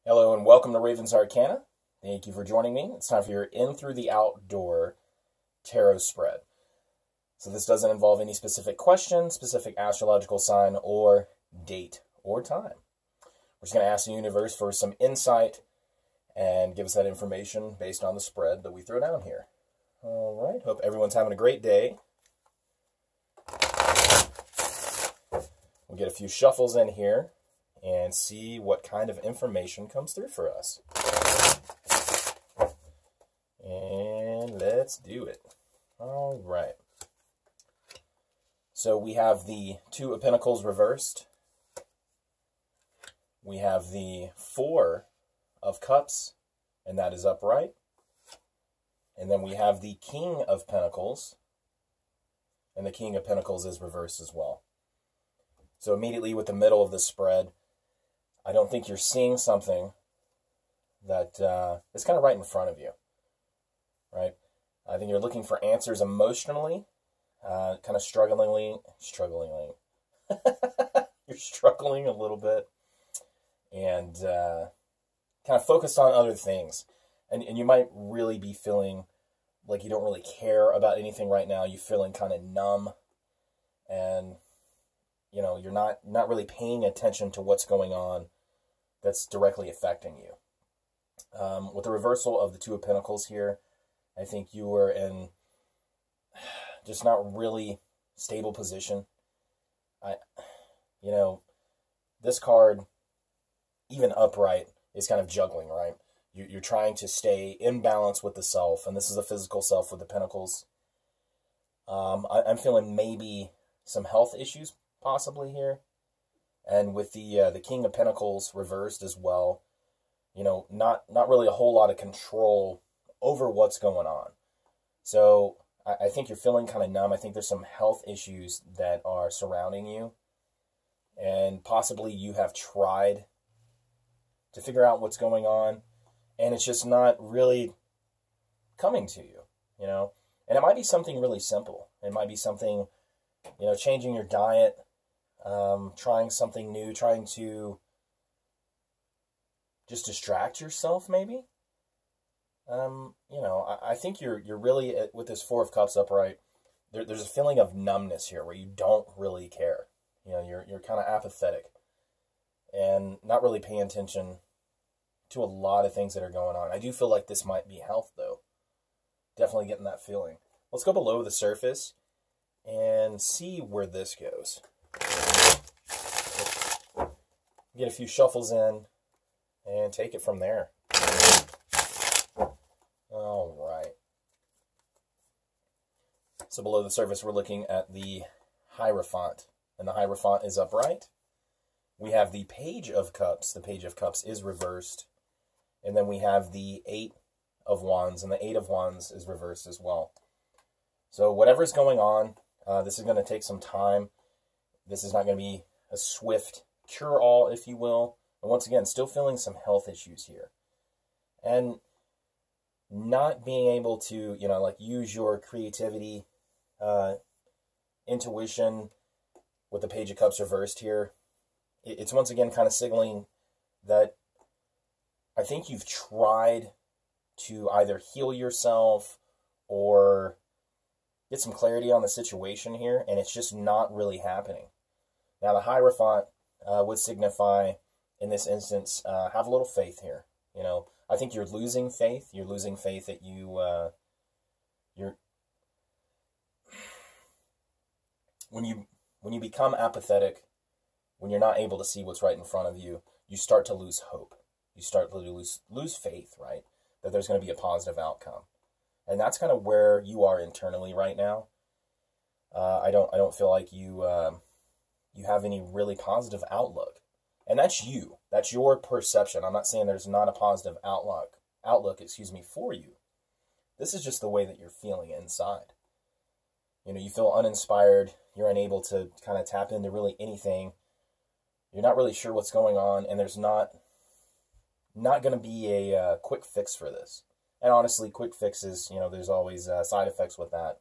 Hello and welcome to Raven's Arcana. Thank you for joining me. It's time for your In Through the Outdoor tarot spread. So this doesn't involve any specific question, specific astrological sign, or date or time. We're just going to ask the universe for some insight and give us that information based on the spread that we throw down here. All right, hope everyone's having a great day. We'll get a few shuffles in here and see what kind of information comes through for us. And let's do it. All right. So we have the Two of Pentacles reversed. We have the Four of Cups, and that is upright. And then we have the King of Pentacles, and the King of Pentacles is reversed as well. So immediately with the middle of the spread, I don't think you're seeing something that is kind of right in front of you, right? I think you're looking for answers emotionally, kind of struggling. You're struggling a little bit, and kind of focused on other things. And you might really be feeling like you don't really care about anything right now. You're feeling kind of numb, and you know, you're not really paying attention to what's going on that's directly affecting you. With the reversal of the Two of Pentacles here, I think you were in just not really stable position. This card, even upright, is kind of juggling, right? You're trying to stay in balance with the self, and this is a physical self with the Pentacles. I'm feeling maybe some health issues possibly here. And with the King of Pentacles reversed as well, you know, not really a whole lot of control over what's going on. So I think you're feeling kind of numb. I think there's some health issues that are surrounding you. And possibly you have tried to figure out what's going on, and it's just not really coming to you, you know. And it might be something really simple. It might be something, you know, changing your diet, trying something new, trying to just distract yourself, maybe. I think you're really, with this Four of Cups upright, there's a feeling of numbness here where you don't really care. You know, you're kind of apathetic and not really paying attention to a lot of things that are going on. I do feel like this might be health, though. Definitely getting that feeling. Let's go below the surface and see where this goes. Get a few shuffles in and take it from there. All right. So below the surface, we're looking at the Hierophant, and the Hierophant is upright. We have the Page of Cups. The Page of Cups is reversed. And then we have the Eight of Wands, and the Eight of Wands is reversed as well. So whatever's going on, this is going to take some time. This is not going to be a swift cure-all, if you will. And once again, still feeling some health issues here. And not being able to, use your creativity, intuition with the Page of Cups reversed here. It's once again kind of signaling that I think you've tried to either heal yourself or get some clarity on the situation here, and it's just not really happening. Now, the Hierophant would signify, in this instance, have a little faith here. You know, I think you're losing faith. You're losing faith that when you become apathetic, when you're not able to see what's right in front of you, you start to lose hope. You start to lose faith, right? That there's going to be a positive outcome. And that's kind of where you are internally right now. I don't feel like you have any really positive outlook. And that's you. That's your perception. I'm not saying there's not a positive outlook, for you. This is just the way that you're feeling inside. You know, you feel uninspired. You're unable to kind of tap into really anything. You're not really sure what's going on, and there's not going to be a quick fix for this. And honestly, quick fixes, there's always side effects with that.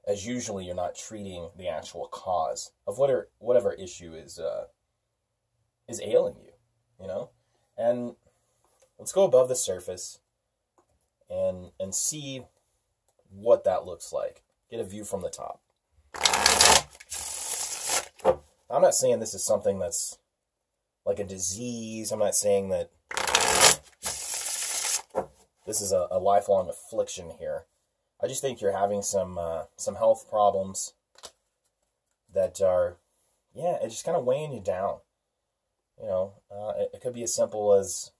As usually you're not treating the actual cause of whatever issue is ailing you, And let's go above the surface and see what that looks like. Get a view from the top. I'm not saying this is something that's like a disease. I'm not saying that this is a lifelong affliction here. I just think you're having some health problems that are, yeah, it's just kind of weighing you down. You know, it could be as simple as,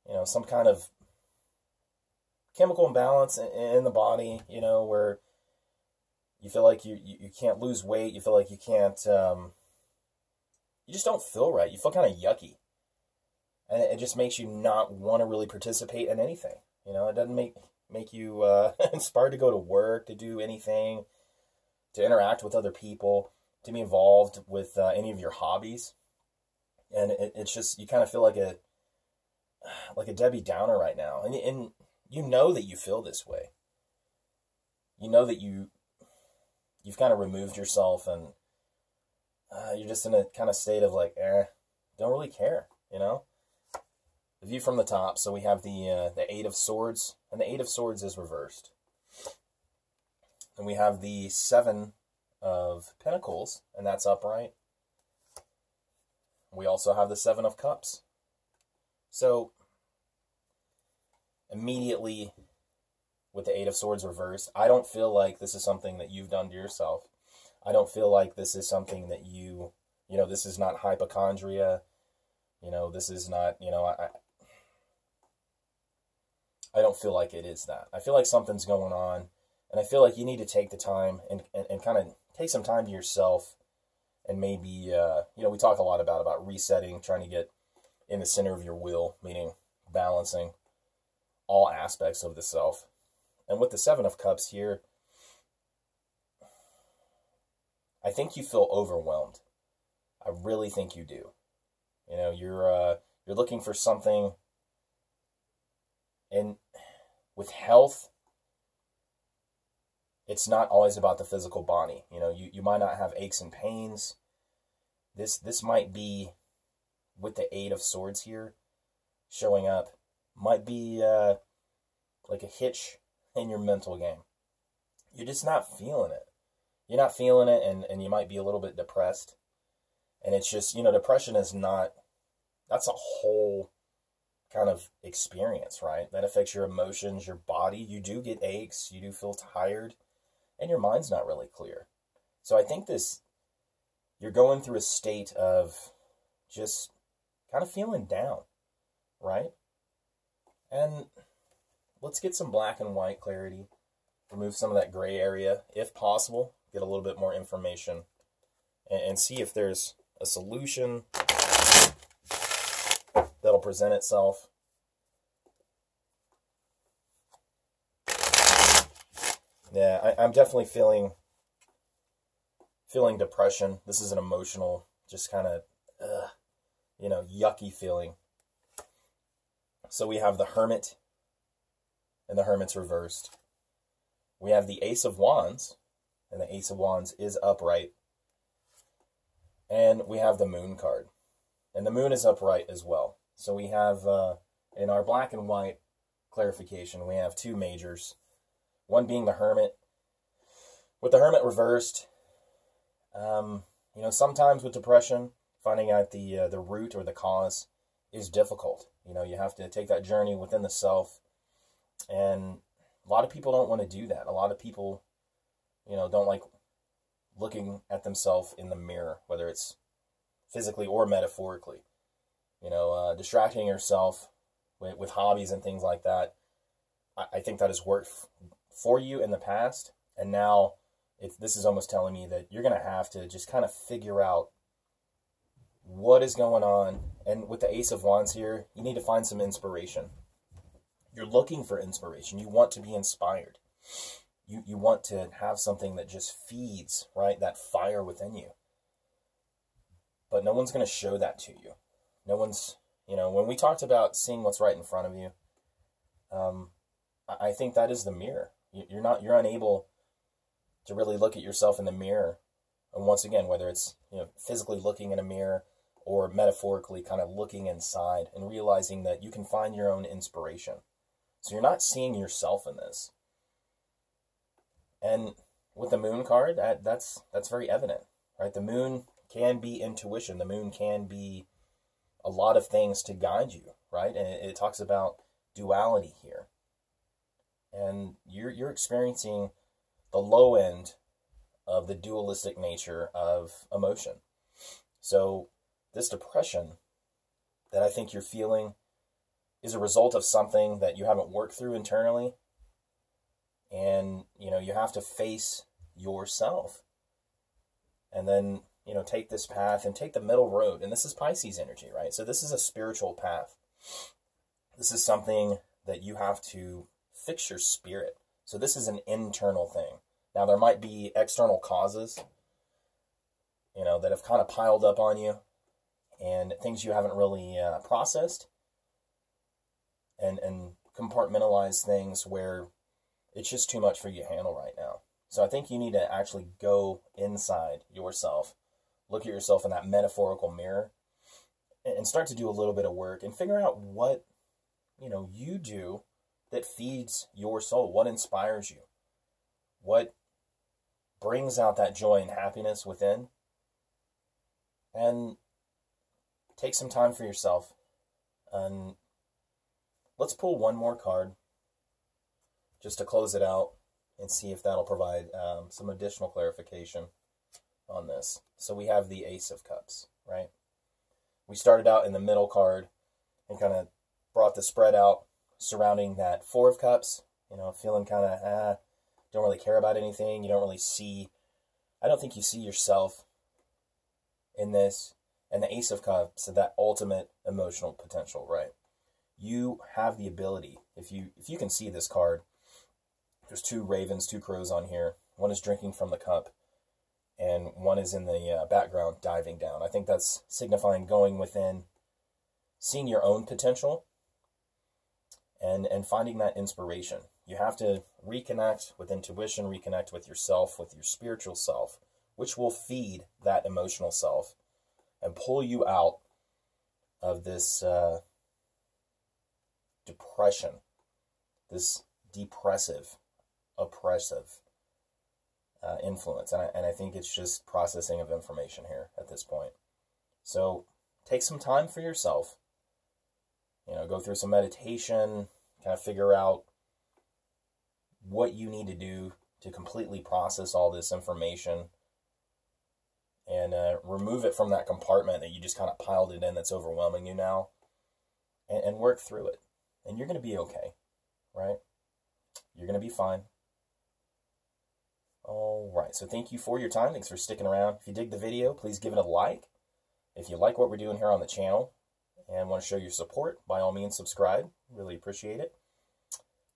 you know, some kind of chemical imbalance in the body, you know, where you feel like you can't lose weight, you feel like you can't, you just don't feel right, you feel kind of yucky. And it just makes you not want to really participate in anything. You know, it doesn't make you inspired to go to work, to do anything, to interact with other people, to be involved with any of your hobbies. And it's just, you kind of feel like a Debbie Downer right now. And you know that you feel this way. You know that you've kind of removed yourself, and you're just in a kind of state of like, don't really care, you know? The view from the top, so we have the Eight of Swords, and the Eight of Swords is reversed. And we have the Seven of Pentacles, and that's upright. We also have the Seven of Cups. So, immediately, with the Eight of Swords reversed, I don't feel like this is something that you've done to yourself. I don't feel like this is something that you know, this is not hypochondria. You know, this is not, you know, I don't feel like it is that. I feel like something's going on, and I feel like you need to take the time and kind of take some time to yourself, and maybe, you know, we talk a lot about resetting, trying to get in the center of your will, meaning balancing all aspects of the self. And with the Seven of Cups here, I think you feel overwhelmed. I really think you do. You know, you're looking for something, and with health, it's not always about the physical body. You know, you might not have aches and pains. This might be, with the Eight of Swords here showing up, might be like a hitch in your mental game. You're just not feeling it. You're not feeling it, and you might be a little bit depressed. And it's just, you know, depression is not, that's a whole kind of experience, right? That affects your emotions, your body. You do get aches, you do feel tired, and your mind's not really clear. So I think you're going through a state of just kind of feeling down, right? And let's get some black and white clarity. Remove some of that gray area, if possible. Get a little bit more information, and see if there's a solution that'll present itself. Yeah, I'm definitely feeling depression. This is an emotional, just kind of, you know, yucky feeling. So we have the Hermit, and the Hermit's reversed. We have the Ace of Wands, and the Ace of Wands is upright. And we have the Moon card, and the Moon is upright as well. So we have, in our black and white clarification, we have two majors. One being the Hermit. With the Hermit reversed, you know, sometimes with depression, finding out the root or the cause is difficult. You know, you have to take that journey within the self, and a lot of people don't want to do that. A lot of people, you know, don't like looking at themselves in the mirror, whether it's physically or metaphorically. You know, distracting yourself with hobbies and things like that. I think that has worked for you in the past, and now this is almost telling me that you're going to have to just kind of figure out what is going on. And with the Ace of Wands here, you need to find some inspiration. You're looking for inspiration. You want to be inspired. You want to have something that just feeds, right, that fire within you. But no one's going to show that to you. No one's, you know, when we talked about seeing what's right in front of you, I think that is the mirror. You're unable to really look at yourself in the mirror. And once again, whether it's, you know, physically looking in a mirror or metaphorically kind of looking inside and realizing that you can find your own inspiration. So you're not seeing yourself in this. And with the moon card, that's very evident, right? The moon can be intuition. The moon can be a lot of things to guide you, right? And it talks about duality here. And you're experiencing the low end of the dualistic nature of emotion. So this depression that I think you're feeling is a result of something that you haven't worked through internally. And, you have to face yourself. And then, take this path and take the middle road. And this is Pisces energy, right? So this is a spiritual path. This is something that you have to fix your spirit. So this is an internal thing. Now, there might be external causes, that have kind of piled up on you and things you haven't really processed and compartmentalized things where it's just too much for you to handle right now. So I think you need to actually go inside yourself, look at yourself in that metaphorical mirror, and start to do a little bit of work and figure out what, you do that feeds your soul, what inspires you, what brings out that joy and happiness within. And take some time for yourself. And let's pull one more card just to close it out and see if that'll provide some additional clarification on this. So we have the Ace of Cups, right? We started out in the middle card and kind of brought the spread out surrounding that Four of Cups, feeling kind of, don't really care about anything. You don't really see, I don't think you see yourself in this. And the Ace of Cups, that ultimate emotional potential, right? You have the ability, if you can see this card, there's two ravens, two crows on here. One is drinking from the cup, and one is in the background diving down. I think that's signifying going within, seeing your own potential, and finding that inspiration. You have to reconnect with intuition, reconnect with yourself, with your spiritual self, which will feed that emotional self and pull you out of this depression, this depressive, oppressive influence. And I think it's just processing of information here at this point. So take some time for yourself. Go through some meditation, kind of figure out what you need to do to completely process all this information and remove it from that compartment that you just kind of piled it in that's overwhelming you now, and work through it. And you're going to be okay, right? You're going to be fine. All right, so thank you for your time. Thanks for sticking around. If you dig the video, please give it a like. If you like what we're doing here on the channel and want to show your support, by all means, subscribe. Really appreciate it.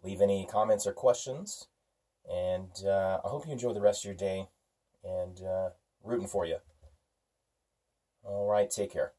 Leave any comments or questions. And I hope you enjoy the rest of your day, and rooting for you. All right, take care.